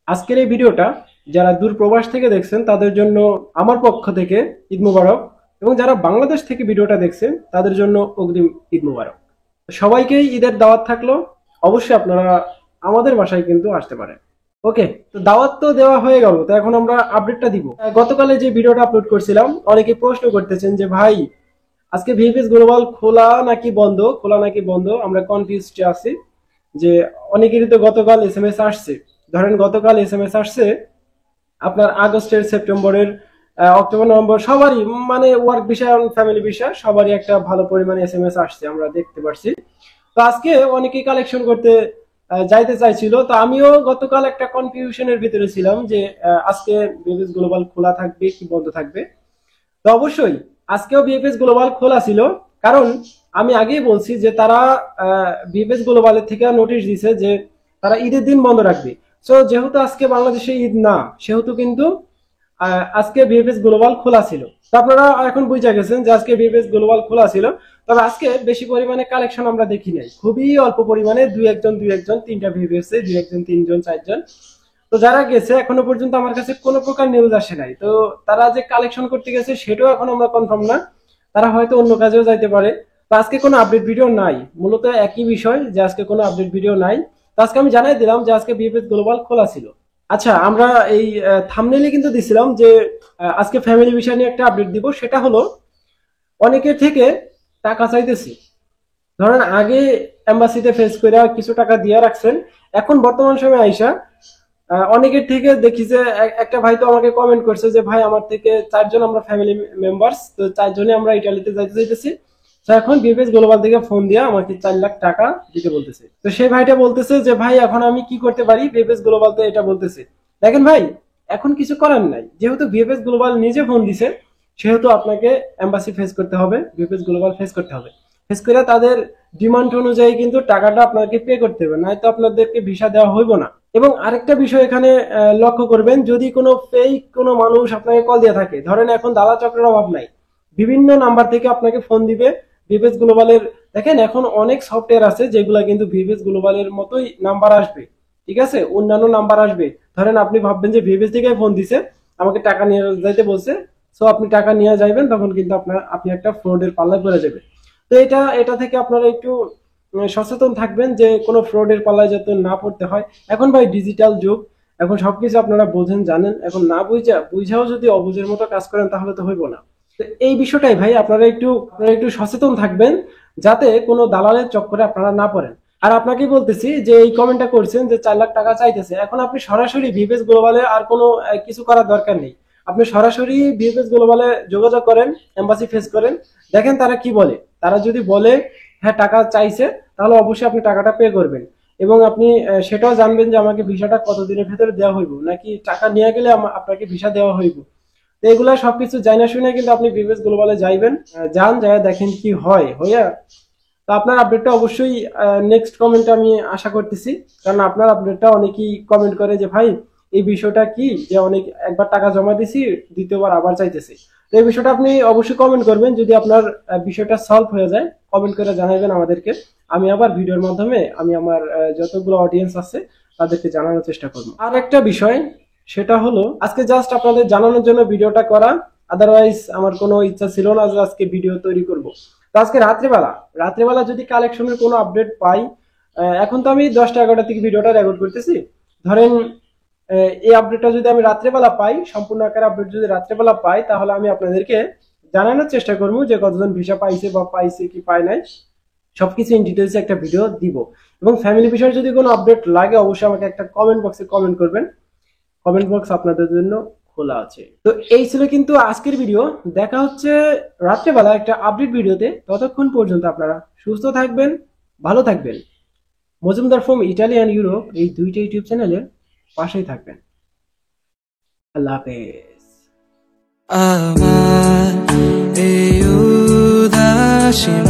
আজকের এই ভিডিওটা যারা দূর প্রবাস থেকে দেখছেন তাদের জন্য আমার পক্ষ থেকে ঈদ মুবারক, এবং যারা বাংলাদেশ থেকে ভিডিওটা দেখছেন তাদের জন্য অগ্রিম ঈদ মুবারক। সবাইকেই ঈদের দাওয়াত থাকলো। অবশ্যই আপনারা আমাদের বাসায় কিন্তু আসতে পারেন। ওকে, তো দাওয়াত তো দেওয়া হয়ে গেল, তো এখন আমরা আপডেটটা দিব। গতকালে যে ভিডিওটা আপলোড করছিলাম, অনেকে প্রশ্ন করতেছেন যে ভাই আজকে ভিএফএস গ্লোবাল খোলা নাকি বন্ধ, আমরা কনফিউজড আছি। যে অনেকেরই তো গতকাল এসএমএস আসছে, ধরেন গতকাল এসএমএস আসছে আপনার আগস্টের, সেপ্টেম্বরের, অক্টোবর, নভেম্বর সবারই, মানে ওয়ার্ক বিষয় এবং ফ্যামিলি বিষয় সবারই একটা ভালো পরিমাণে এসএমএস আসছে, আমরা দেখতে পারছি। তো আজকে অনেকেই কালেকশন করতে যাইতে চাইছিল, তো আমিও গতকাল একটা কনফিউশনের ভিতরে ছিলাম যে আজকে ভিএফএস গ্লোবাল খোলা থাকবে কি বন্ধ থাকবে। তো অবশ্যই আজকেও ভিএফএস গ্লোবাল খোলা ছিল, কারণ আমি আগেই বলছি যে তারা ভিএফএস গ্লোবালের থেকে নোটিশ দিছে যে তারা ঈদের দিন বন্ধ রাখবে। সো যেহেতু আজকে বাংলাদেশে ঈদ না, সেহেতু কিন্তু আজকে ভিএফএস গ্লোবাল খোলা ছিল। তো আপনারা এখন বুঝে গেছেন যে আজকে ভিএফএস গ্লোবাল খোলা ছিল। তবে আজকে বেশি পরিমাণে কালেকশন আমরা দেখি নাই, খুবই অল্প পরিমাণে, দুই একজন, তিনটা ভিএফএস, দুই একজন, তিনজন, চারজন। তো যারা গেছে এখনো পর্যন্ত আমার কাছে কোনো প্রকার নিউজ আসে নাই। তো তারা যে কালেকশন করতে গেছে সেটাও এখন আমরা কনফার্ম না, তারা হয়তো অন্য কাজেও যাইতে পারে। তো আজকে কোনো আপডেট ভিডিও নাই, মূলত একই বিষয় যে আজকে কোনো আপডেট ভিডিও নাই। তো আজকে আমি জানাই দিলাম যে আজকে ভিএফএস গ্লোবাল খোলা ছিল। আচ্ছা, আমরা এই থাম্বনেইলে কিন্তু দিছিলাম যে আজকে ফ্যামিলি বিষয় নিয়ে একটা আপডেট দিব। সেটা হলো অনেকের থেকে টাকা চাইতেছি। ধরেন আগে এম্বাসিতে ফেস করে কিছু টাকা দিয়ে রাখছেন, এখন বর্তমান সময়ে আইসা অনেকের থেকে দেখি যে একটা ভাই তো আমাকে কমেন্ট করছে যে ভাই আমার থেকে চারজন আমরা ফ্যামিলি মেম্বার্স, তো চারজনে আমরা ইটালিতে যাইতে চাইতেছি। তো এখন ভিএফএস গ্লোবাল থেকে ফোন দিয়ে আমাকে 4 লাখ টাকা দিতে বলতেছে। তো সেই ভাইটা বলতেছে যে ভাই এখন আমি কি করতে পারি, ভিএফএস গ্লোবাল তো এটা বলতেছে। দেখেন ভাই, এখন কিছু করার নাই, যেহেতু ভিএফএস গ্লোবাল নিজে ফোন দিছে, সেহেতু আপনাকে এম্বাসি ফেস করতে হবে, ভিএফএস গ্লোবাল ফেস করতে হবে। ফেস করে তাদের ডিমান্ড অনুযায়ী কিন্তু টাকাটা আপনাকে পে করতে হবে, নয়তো আপনাদেরকে ভিসা দেওয়া হইব না। এবং আরেকটা বিষয় এখানে লক্ষ্য করবেন, যদি কোনো ফেক কোনো মানুষ আপনাকে কল দিয়ে থাকে, ধরেন এখন দালা চক্রের অভাব নাই, বিভিন্ন নাম্বার থেকে আপনাকে ফোন দিবে ভিএফএস গ্লোবালের। দেখেন এখন অনেক সফটওয়্যার আছে যেগুলো কিন্তু ভিএফএস গ্লোবালের মতোই নাম্বার আসবে, ঠিক আছে, অন্যান্য নাম্বার আসবে। ধরেন আপনি ভাববেন যে ভিএফএস থেকে ফোন দিছে, আমাকে টাকা নিয়ে যাইতে বলছে, সো আপনি টাকা নিয়ে যাইবেন, তখন কিন্তু আপনি একটা ফ্রডের পাল্লায় পড়ে যাবে। তো এটা থেকে আপনারা একটু সচেতন থাকবেন যে কোনো ফ্রডের পাল্লায় যাতে না পড়তে হয়। এখন ভাই ডিজিটাল যুগ, এখন সবকিছু আপনারা বোঝেন, জানেন, এখন না বুঝাও যদি অবুঝের মতো কাজ করেন তাহলে তো হইব না। তো এই বিষয়টাই ভাই আপনারা একটু সচেতন থাকবেন, যাতে কোনো দালালের চক্করে আপনারা না পড়েন। আর আপনাকে বলতেছি যে এই কমেন্টটা করছেন যে 4 লাখ টাকা চাইতেছে, এখন আপনি সরাসরি ভিএফএস গ্লোবালে আর কোনো কিছু করার দরকার নেই। আপনি সরাসরি ভিএফএস গ্লোবালে যোগাযোগ করেন, এম্বাসি ফেস করেন, দেখেন তারা কি বলে। তারা যদি বলে হ্যাঁ টাকা চাইছে, তাহলে অবশ্যই আপনি টাকাটা পে করবেন। এবং আপনি সেটাও জানবেন যে আমাকে ভিসাটা কতদিনের ভেতরে দেওয়া হইব, নাকি টাকা নিয়ে গেলে আপনাকে ভিসা দেওয়া হইব। তো এগুলা সবকিছু জানা শুনে কিন্তু আপনি ভিএফএস গ্লোবালে যাইবেন, যান, যায় দেখেন কি হয় হইয়া। তো আপনার আপডেটটা অবশ্যই নেক্সট কমেন্টে আমি আশা করতেছি, কারণ আপনার আপডেটটা অনেকেই কমেন্ট করে যে ভাই এই বিষয়টা কি, যে অনেক একবার টাকা জমা দিছি, দ্বিতীয়বার আবার চাইতেছি। তো এই বিষয়টা আপনি অবশ্যই কমেন্ট করবেন, যদি আপনার বিষয়টা সলভ হয়ে যায় কমেন্ট করে জানাবেন আমাদেরকে। আমি আবার ভিডিওর মাধ্যমে আমি আমার যতগুলো অডিয়েন্স আছে তাদেরকে জানানোর চেষ্টা করবো। আর একটা বিষয়, সেটা হলো আজকে জাস্ট আপনাদের জানানোর জন্য ভিডিওটা করা, আদারওয়াইজ আমার কোনো ইচ্ছা ছিল না যে আজকে ভিডিও তৈরি করব। তো আজকে রাত্রেবেলা যদি কালেকশনের কোনো আপডেট পাই, এখন তো আমি 10টা 11টা থেকে ভিডিওটা রেকর্ড করতেছি, ধরেন এই আপডেটটা যদি আমি রাত্রেবেলা পাই, সম্পূর্ণ আকার আপডেট যদি রাত্রেবেলা পাই, তাহলে আমি আপনাদেরকে জানানোর চেষ্টা করবো যে কতজন ভিসা পাইছে বা পাইছে কি পায় নাই, সবকিছু ইন ডিটেলসে একটা ভিডিও দিব। এবং ফ্যামিলি বিষয়ে যদি কোনো আপডেট লাগে অবশ্যই আমাকে একটা কমেন্ট বক্সে কমেন্ট করবেন, কমেন্ট বক্স আপনাদের জন্য খোলা আছে। তো এই ছিল কিন্তু আজকের ভিডিও, দেখা হচ্ছে রাত্রেবেলা একটা আপডেট ভিডিওতে। ততক্ষণ পর্যন্ত আপনারা সুস্থ থাকবেন, ভালো থাকবেন। Majumdar from Italy and Europe এই দুইটা ইউটিউব চ্যানেলের পাশেই থাকবেন। আল্লাহ হাফেজ। আমার এই উদাসীন